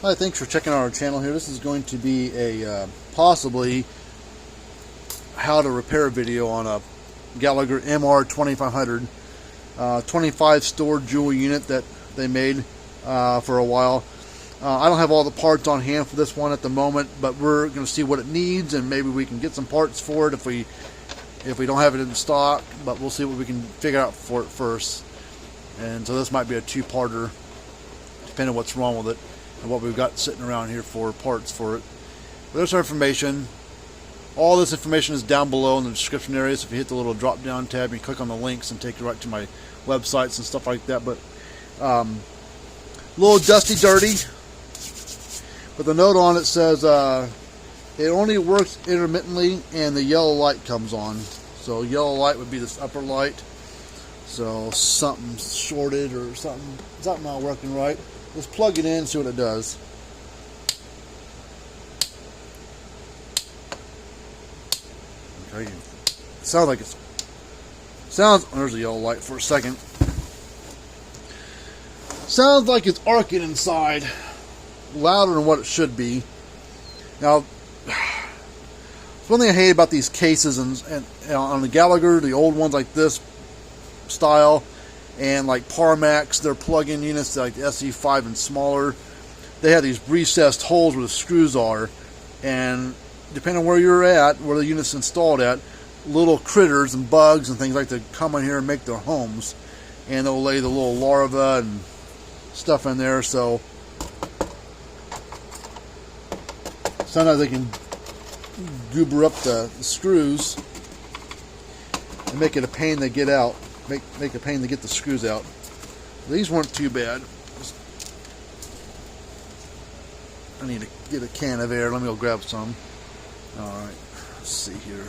Hi, thanks for checking out our channel here. This is going to be a possibly how to repair video on a Gallagher MR2500 25 stored jewel unit that they made for a while. I don't have all the parts on hand for this one at the moment, but we're going to see what it needs, and maybe we can get some parts for it if we don't have it in stock. But we'll see what we can figure out for it first. And so this might be a two-parter, depending on what's wrong with it and what we've got sitting around here for parts for it. But there's our information. All this information is down below in the description area, so if you hit the little drop down tab, you click on the links and take you right to my websites and stuff like that. But a little dusty, dirty, but the note on it says it only works intermittently and the yellow light comes on. So yellow light would be this upper light, so something's shorted or something not working right. Let's plug it in and see what it does. Okay, it sounds like there's a yellow light for a second. Sounds like it's arcing inside, louder than what it should be. Now, one thing I hate about these cases and on the Gallagher, the old ones like this style, and like Parmak's, their plug-in units like the SE5 and smaller, they have these recessed holes where the screws are, and depending on where you're at, where the unit's installed at, little critters and bugs and things like that come in here and make their homes, and they'll lay the little larvae and stuff in there. So sometimes they can goober up the screws and make it a pain to get out. Make a pain to get the screws out. These weren't too bad. I need to get a can of air. Let me go grab some. Alright, let's see here.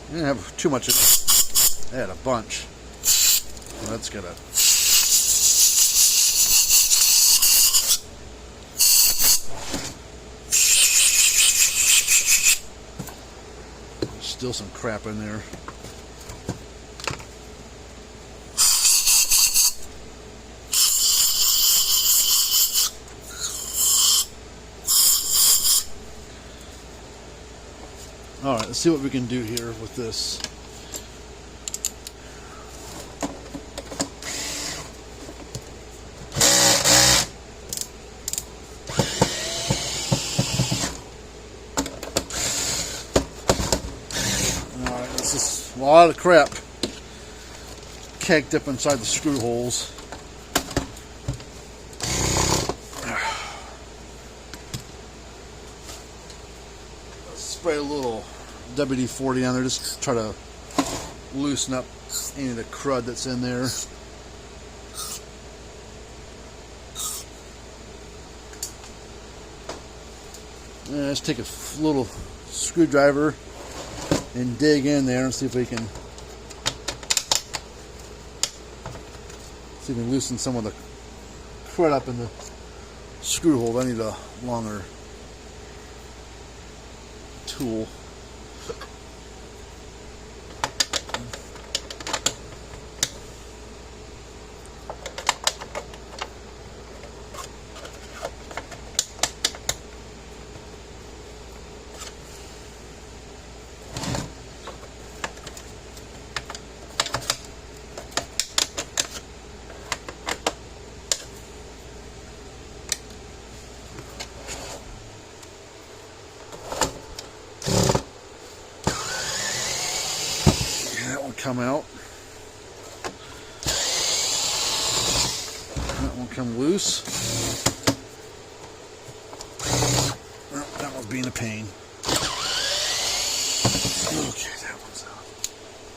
I didn't have too much of it. I had a bunch. Well, that's gotta. Still some crap in there. Alright, let's see what we can do here with this. Alright, this is a lot of crap caked up inside the screw holes. Spray a little WD-40 on there, just try to loosen up any of the crud that's in there. And let's take a little screwdriver and dig in there and see if we can loosen some of the crud up in the screw hole. I need a longer tool. Come out. That one come loose. Well, that one's being a pain. Okay, that one's out.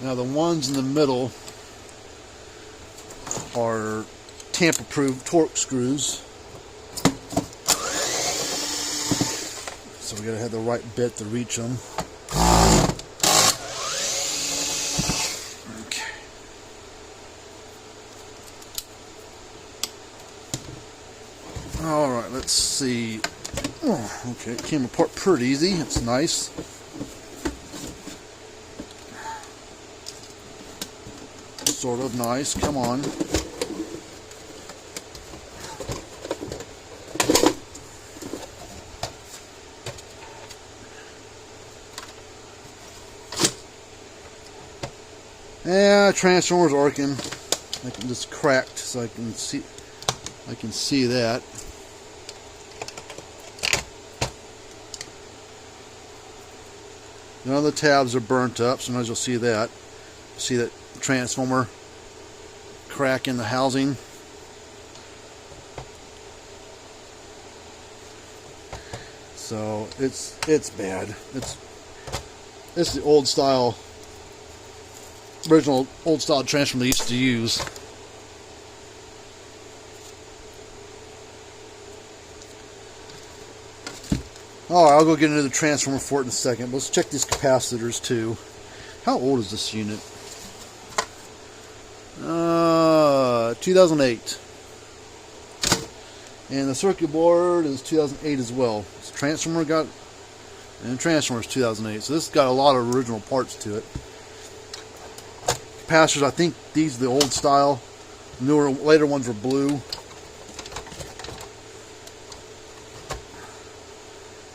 Now the ones in the middle are tamper-proof torque screws. So we gotta have the right bit to reach them. Alright, let's see. Oh, okay, it came apart pretty easy. It's nice. Sort of nice. Come on. Yeah, transformer's working. I can just cracked, so I can see that. None of the tabs are burnt up. Sometimes you'll see that. See that transformer crack in the housing. So it's bad. It's the old style, original old style transformer they used to use. Alright, I'll go get into the transformer for it in a second. But let's check these capacitors too. How old is this unit? 2008. And the circuit board is 2008 as well. So transformer got, and transformer is 2008. So this has got a lot of original parts to it. Capacitors, I think these are the old style. Later ones were blue.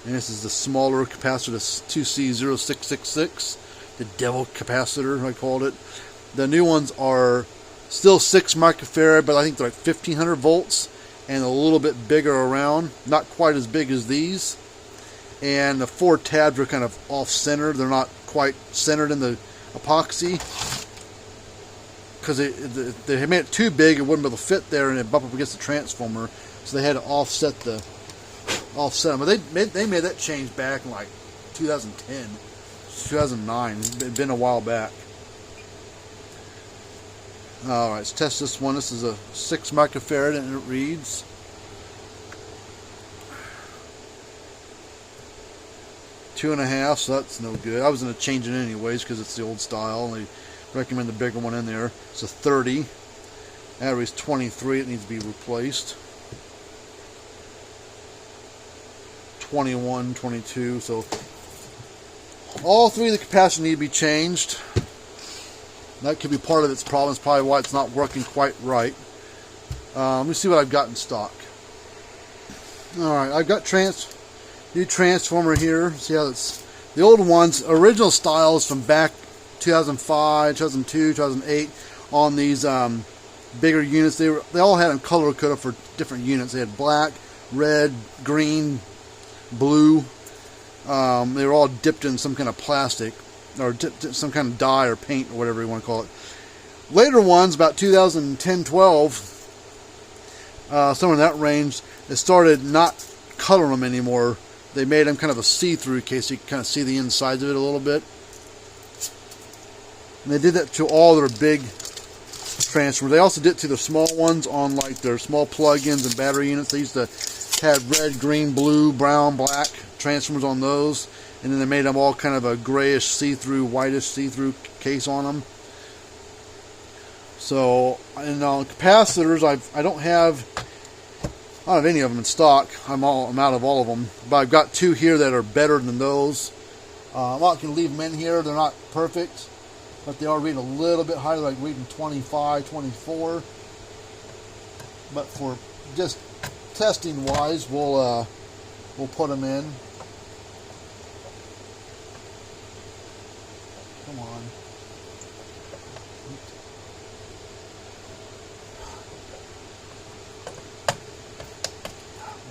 And this is the smaller capacitor, the 2C0666, the devil capacitor, I called it. The new ones are still 6 microfarad, but I think they're like 1500 volts and a little bit bigger around. Not quite as big as these. And the 4 tabs are kind of off-centered. They're not quite centered in the epoxy. Because they made it too big, it wouldn't be able to fit there, and it bumped up against the transformer. So they had to offset them. But they made that change back in like 2010, 2009. It's been a while back. Alright, let's test this one. This is a 6 microfarad and it reads 2.5, so that's no good. I was going to change it anyways because it's the old style. And they recommend the bigger one in there. It's a 30. That reads 23. It needs to be replaced. 21, 22. So all 3 of the capacitors need to be changed. That could be part of its problem. It's probably why it's not working quite right. Let me see what I've got in stock. Alright, I've got new transformer here. See how it's the old ones, original styles from back 2005, 2002, 2008 on these bigger units. They all had them color coded for different units. They had black, red, green, blue. They were all dipped in some kind of plastic or some kind of dye or paint or whatever you want to call it. Later ones, about 2010-12, somewhere in that range, they started not coloring them anymore. They made them kind of a see-through case so you can kind of see the insides of it a little bit. And they did that to all their big transformers. They also did it to the small ones on like their small plug-ins and battery units. They used to have red, green, blue, brown, black transformers on those. And then they made them all kind of a grayish see-through, whitish see-through case on them. So, and on capacitors, I don't have any of them in stock. I'm out of all of them. But I've got 2 here that are better than those. I'm not going to leave them in here. They're not perfect, but they are reading a little bit higher, like reading 25, 24. But for just testing wise, we'll put them in. Come on.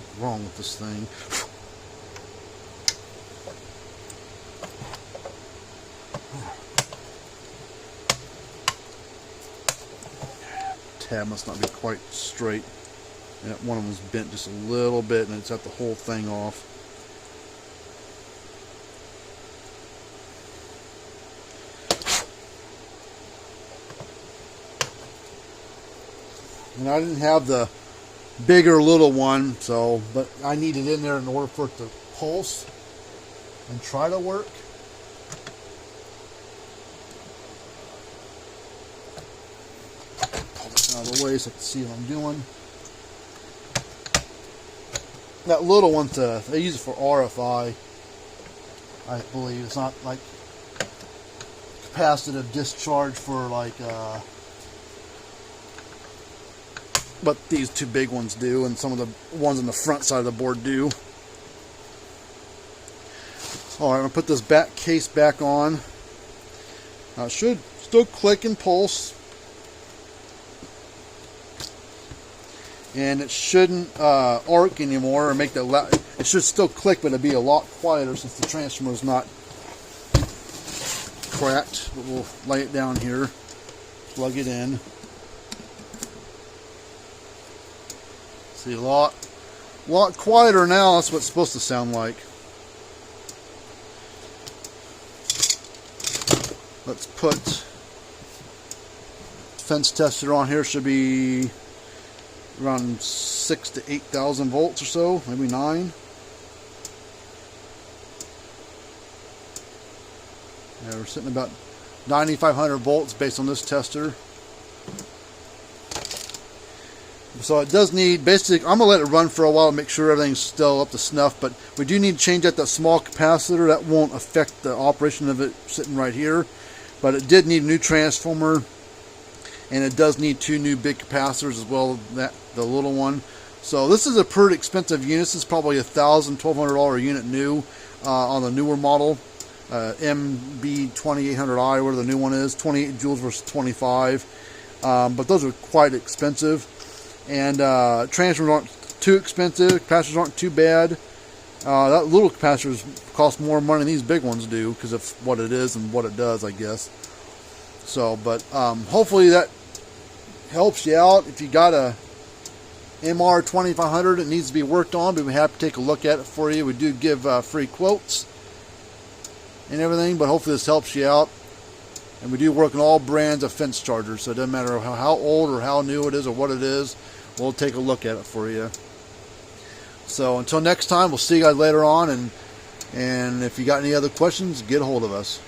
What's wrong with this thing? Tab must not be quite straight. And one of them was bent just a little bit, and it's got the whole thing off. And I didn't have the bigger little one, so but I need it in there in order for it to pulse and try to work. Pull this out of the way so I can see what I'm doing. That little one, they use it for RFI, I believe. It's not like capacitive discharge for like what these 2 big ones do, and some of the ones on the front side of the board do. Alright, I'm going to put this back case back on. It should still click and pulse. And it shouldn't arc anymore or make that loud. It should still click, but it'll be a lot quieter since the transformer is not cracked. But we'll lay it down here, plug it in. See, a lot quieter now. That's what it's supposed to sound like. Let's put fence tester on here. Should be around 6,000 to 8,000 volts or so, maybe 9. Yeah, we're sitting about 9,500 volts based on this tester. So it does need, basically, I'm going to let it run for a while to make sure everything's still up to snuff, but we do need to change out that small capacitor. That won't affect the operation of it sitting right here, but it did need a new transformer, and it does need 2 new big capacitors as well as the little one. So this is a pretty expensive unit. This is probably $1,000, $1,200 unit new on the newer model. MB2800i, whatever the new one is, 28 joules versus 25. But those are quite expensive. And transformers aren't too expensive. Capacitors aren't too bad. That little capacitors cost more money than these big ones do because of what it is and what it does, I guess. So, but hopefully that helps you out. If you got a MR2500 it needs to be worked on, but we're happy to take a look at it for you. We do give free quotes and everything, but hopefully this helps you out. And we do work on all brands of fence chargers, so it doesn't matter how old or how new it is or what it is, we'll take a look at it for you. So until next time, we'll see you guys later on, and if you got any other questions, get a hold of us.